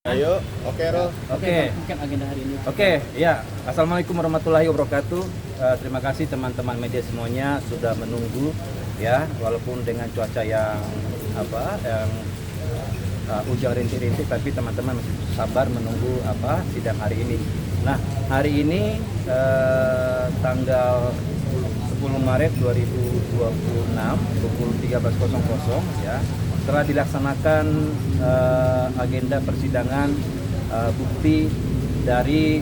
Ayo, oke Ro. Oke. Mungkin agenda hari ini. Oke, ya. Assalamualaikum warahmatullahi wabarakatuh. Terima kasih teman-teman media semuanya sudah menunggu ya, walaupun dengan cuaca yang hujan rintik-rintik, tapi teman-teman masih sabar menunggu sidang hari ini. Nah, hari ini tanggal 10 Maret 2026 pukul 13.00 ya. Setelah dilaksanakan agenda persidangan bukti dari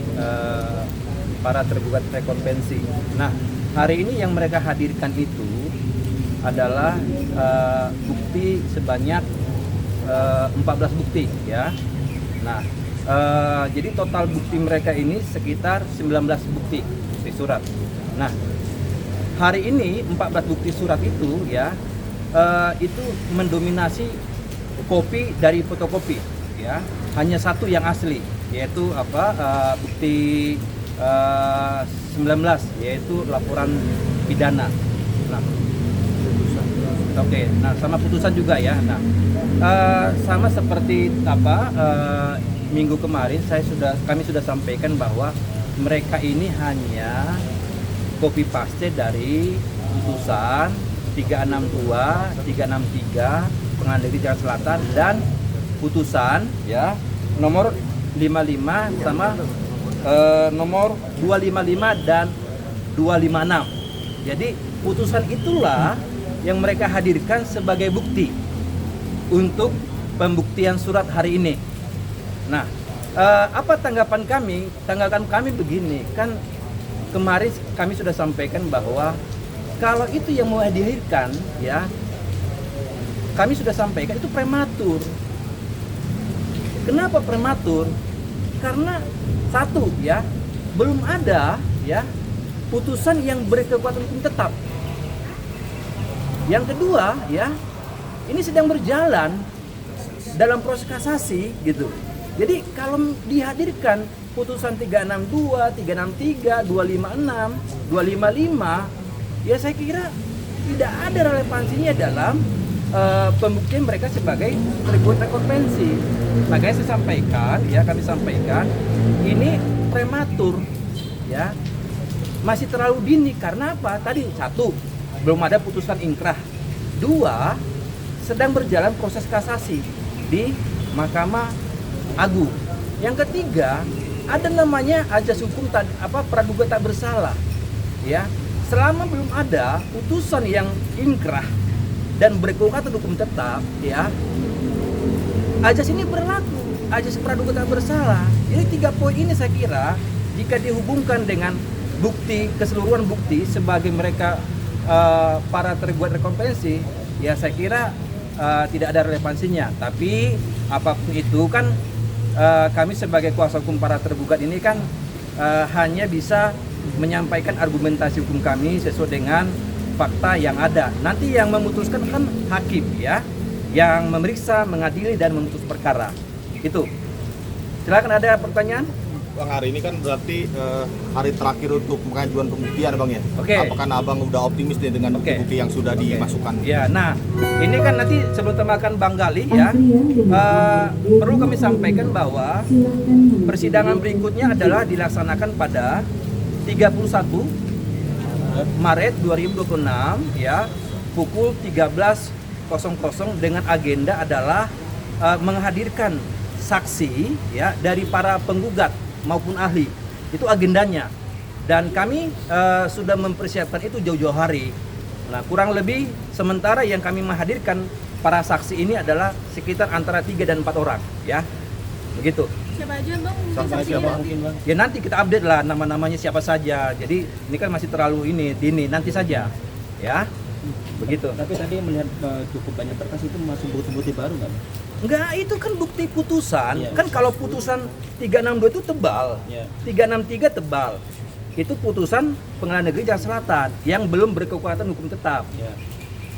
para tergugat rekonvensi. Nah, hari ini yang mereka hadirkan itu adalah bukti sebanyak 14 bukti ya. Nah, jadi total bukti mereka ini sekitar 19 bukti surat. Nah, hari ini 14 bukti surat itu ya, itu mendominasi kopi dari fotokopi ya, hanya satu yang asli, yaitu bukti 19, yaitu laporan pidana. Nah, oke, nah sama putusan juga ya. Nah, sama seperti minggu kemarin kami sudah sampaikan bahwa mereka ini hanya copy paste dari putusan 362, 363 Pengadilan Negeri Jakarta Selatan dan putusan ya nomor 55 sama nomor 255 dan 256. Jadi putusan itulah yang mereka hadirkan sebagai bukti untuk pembuktian surat hari ini. Nah, apa tanggapan kami? Tanggapan kami begini, kan kemarin kami sudah sampaikan bahwa kalau itu yang mau dilahirkan ya, kami sudah sampaikan itu prematur. Kenapa prematur? Karena satu ya, belum ada ya putusan yang berkekuatan hukum tetap. Yang kedua ya, ini sedang berjalan dalam proses kasasi gitu. Jadi kalau dihadirkan putusan 362, 363, 256, 255, ya saya kira tidak ada relevansinya dalam pembuktian mereka sebagai tergugat rekonvensi. Makanya saya sampaikan, ya kami sampaikan, ini prematur, ya masih terlalu dini. Karena apa? Tadi satu, belum ada putusan ingkrah. Dua, sedang berjalan proses kasasi di Mahkamah Agung. Yang ketiga, ada namanya ajas hukum praduga tak bersalah, ya. Selama belum ada putusan yang ingkrah dan berkekuatan hukum tetap, ya, ajas ini berlaku, ajas praduga tak bersalah. Jadi 3 poin ini saya kira jika dihubungkan dengan bukti, keseluruhan bukti sebagai mereka para tergugat rekonvensi, ya saya kira tidak ada relevansinya. Tapi apapun itu kan kami sebagai kuasa hukum para tergugat ini kan hanya bisa menyampaikan argumentasi hukum kami sesuai dengan fakta yang ada. Nanti yang memutuskan kan hakim ya, yang memeriksa, mengadili dan memutus perkara. Itu. Silakan, ada pertanyaan? Bang, hari ini kan berarti hari terakhir untuk pengajuan pembuktian Bang ya. Oke. Apakah Abang udah optimis nih dengan bukti yang sudah dimasukkan? Ya, nah ini kan nanti sebelum makan Bang Gali ya, perlu kami sampaikan bahwa persidangan berikutnya adalah dilaksanakan pada 31 Maret 2026 ya, pukul 13.00 dengan agenda adalah menghadirkan saksi ya dari para penggugat maupun ahli. Itu agendanya. Dan kami sudah mempersiapkan itu jauh-jauh hari. Nah, kurang lebih sementara yang kami menghadirkan para saksi ini adalah sekitar antara 3 dan 4 orang ya. Begitu. Siapa aja Bang? Sampai siapa mungkin Bang? Ya nanti kita update lah nama-namanya siapa saja. Jadi ini kan masih terlalu dini, nanti saja ya. Begitu. Tapi tadi melihat cukup banyak berkas, itu masuk bukti-bukti baru nggak? Enggak, itu kan bukti putusan. Iya. Kan kalau putusan 362 itu tebal. Iya. 363 tebal. Itu putusan Pengadilan Negeri Jakarta Selatan yang belum berkekuatan hukum tetap. Ya.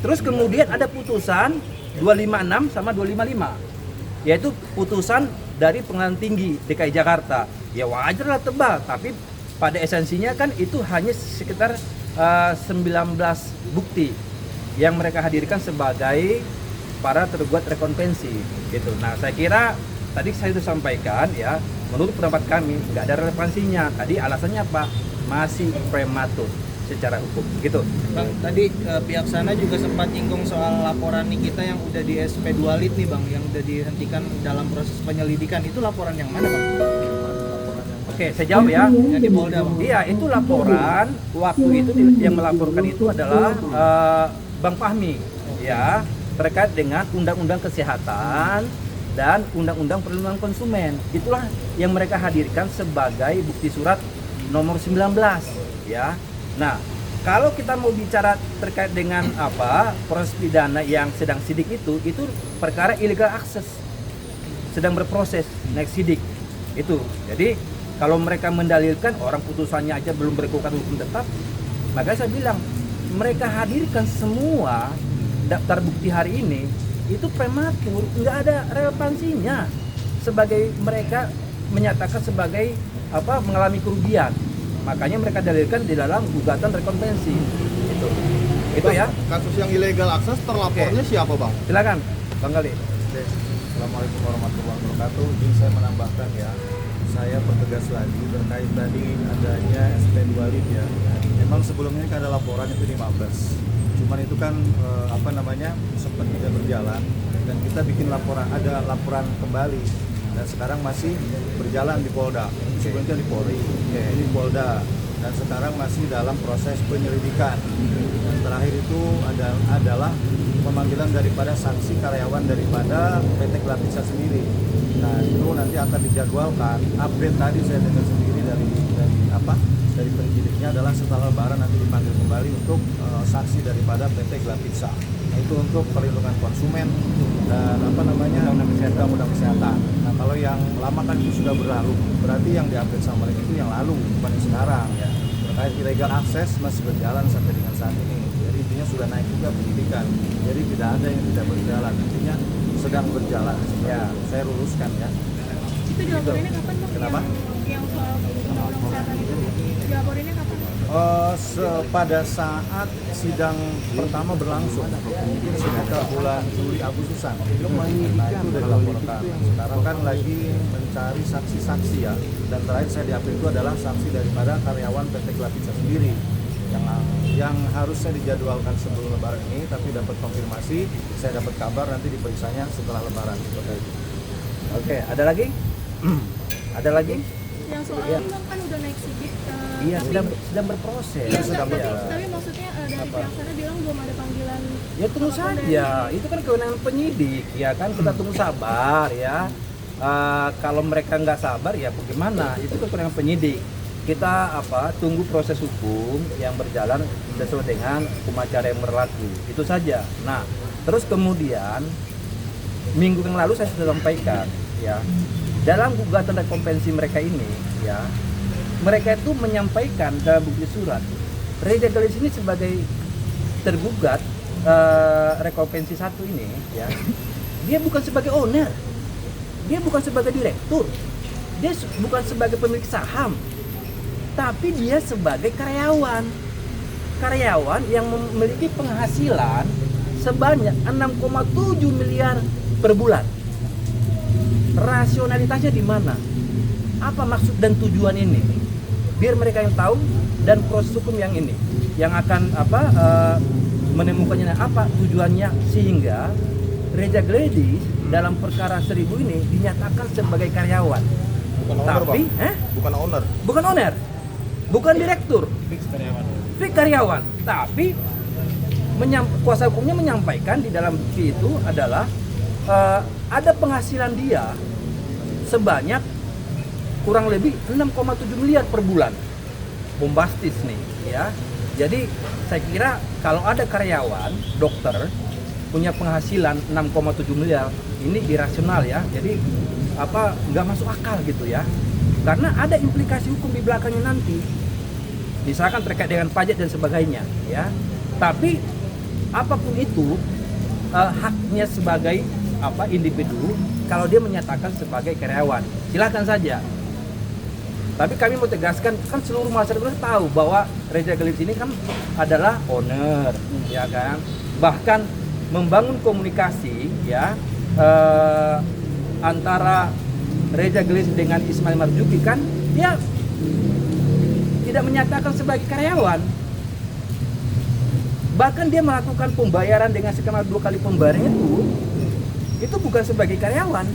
Terus kemudian ada putusan 256 sama 255. Yaitu putusan dari Pengadilan Tinggi DKI Jakarta. Ya wajar lah tebal, tapi pada esensinya kan itu hanya sekitar 19 bukti yang mereka hadirkan sebagai para tergugat rekonvensi gitu. Nah, saya kira tadi saya sudah sampaikan ya, menurut pendapat kami nggak ada relevansinya. Tadi alasannya apa? Masih prematur secara hukum gitu. Bang, tadi pihak sana juga sempat nyinggung soal laporan kita yang udah di SP2 Lit nih Bang, yang udah dihentikan dalam proses penyelidikan. Itu laporan yang mana Bang? Oke, saya jawab ya. Yang di Polda Bang. Iya, itu laporan waktu itu yang melaporkan itu adalah Bang Fahmi ya, terkait dengan Undang-Undang Kesehatan dan Undang-Undang Perlindungan Konsumen. Itulah yang mereka hadirkan sebagai bukti surat nomor 19 ya. Nah, kalau kita mau bicara terkait dengan proses pidana yang sedang sidik itu perkara illegal access, sedang berproses naik sidik itu. Jadi kalau mereka mendalilkan orang putusannya aja belum berkekuatan hukum tetap, maka saya bilang mereka hadirkan semua daftar bukti hari ini itu prematur, nggak ada relevansinya sebagai mereka menyatakan sebagai mengalami kerugian. Makanya mereka dalilkan di dalam gugatan rekompensi itu ya. Kasus yang illegal akses terlapornya siapa Bang? Silakan Bang Gali. Oke, Assalamualaikum warahmatullahi wabarakatuh. Izin saya menambahkan ya, saya pertegas lagi terkait tadi adanya SP2 Lit ya. Memang sebelumnya kan ada laporan itu 15. Cuman itu kan sempat tidak berjalan dan kita bikin ada laporan kembali dan sekarang masih berjalan di Polda. Sebelumnya di Polri, ini Polda, dan sekarang masih dalam proses penyelidikan. Dan terakhir itu adalah pemanggilan daripada saksi karyawan daripada PT Glapisa sendiri. Nah itu nanti akan dijadwalkan. Update tadi saya dengar sendiri dari penyidiknya adalah setelah Lebaran nanti dipanggil kembali untuk saksi daripada PT Glapisa. Nah, itu untuk perlindungan konsumen dan undang-undang kesehatan. Nah kalau yang lama kan itu sudah berlalu, berarti yang diupdate sama mereka itu yang lalu, bukan yang sekarang ya. Terkait illegal akses masih berjalan sampai dengan saat ini. Jadi intinya sudah naik juga penyidikan. Jadi tidak ada yang tidak berjalan, intinya sedang berjalan. Ya, saya luruskan ya. Itu dilaporinnya kapan Bang? Kenapa? Yang soal undang-undang kesehatan itu dilaporinnya kapan? Pada saat sidang pertama berlangsung sekitar bulan Juli Agustusan. Nah itu udah dilaporkan. Sekarang kan lagi mencari saksi-saksi ya. Dan terakhir saya diupdate itu adalah saksi daripada karyawan PT Glapisa sendiri yang harusnya dijadwalkan sebelum Lebaran ini, tapi dapat konfirmasi, saya dapat kabar nanti diperiksanya setelah Lebaran. Oke, ada lagi? Ada lagi? Yang soal Iya. ini Bang, kan udah naik sidik. Iya, tapi- sedang berproses. Iya, sedang tapi maksudnya dari pihak sana bilang belum ada panggilan. Ya tunggu apapun saja, itu kan kewenangan penyidik ya kan, kita tunggu sabar ya. Kalau mereka nggak sabar ya bagaimana, itu kan kewenangan penyidik. Kita tunggu proses hukum yang berjalan sesuai dengan hukum acara yang berlaku, itu saja. Nah terus kemudian minggu yang lalu saya sudah sampaikan ya, dalam gugatan rekompensi mereka ini ya, mereka itu menyampaikan dalam bukti surat Reja Galis ini sebagai tergugat rekompensi 1 ini ya, dia bukan sebagai owner, dia bukan sebagai direktur, dia bukan sebagai pemilik saham, tapi dia sebagai karyawan yang memiliki penghasilan sebanyak 6,7 miliar per bulan. Rasionalitasnya di mana? Apa maksud dan tujuan ini? Biar mereka yang tahu, dan proses hukum yang ini yang akan menemukannya apa tujuannya, sehingga Reja Gladys dalam perkara 1000 ini dinyatakan sebagai karyawan. Bukan owner Tapi Bang? Bukan owner. bukan direktur, fix karyawan. Tapi kuasa hukumnya menyampaikan di dalam bukti itu adalah ada penghasilan dia sebanyak kurang lebih 6,7 miliar per bulan. Bombastis nih ya. Jadi saya kira kalau ada karyawan dokter punya penghasilan 6,7 miliar, ini irasional ya. Jadi nggak masuk akal gitu ya. Karena ada implikasi hukum di belakangnya nanti. Misalkan terkait dengan pajak dan sebagainya ya. Tapi apapun itu haknya sebagai individu, kalau dia menyatakan sebagai karyawan, silakan saja. Tapi kami mau tegaskan, kan seluruh masyarakat tahu bahwa Reja Galis ini kan adalah owner, ya kan. Bahkan membangun komunikasi ya antara Reza Gleason dengan Ismail Marzuki kan dia tidak menyatakan sebagai karyawan. Bahkan dia melakukan pembayaran dengan skema 2 kali pembayaran itu bukan sebagai karyawan.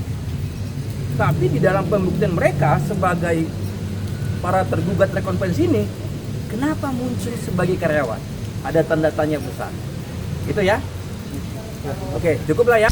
Tapi di dalam pembuktian mereka sebagai para tergugat rekonvensi ini, kenapa muncul sebagai karyawan? Ada tanda tanya besar. Itu ya. Oke, cukuplah ya.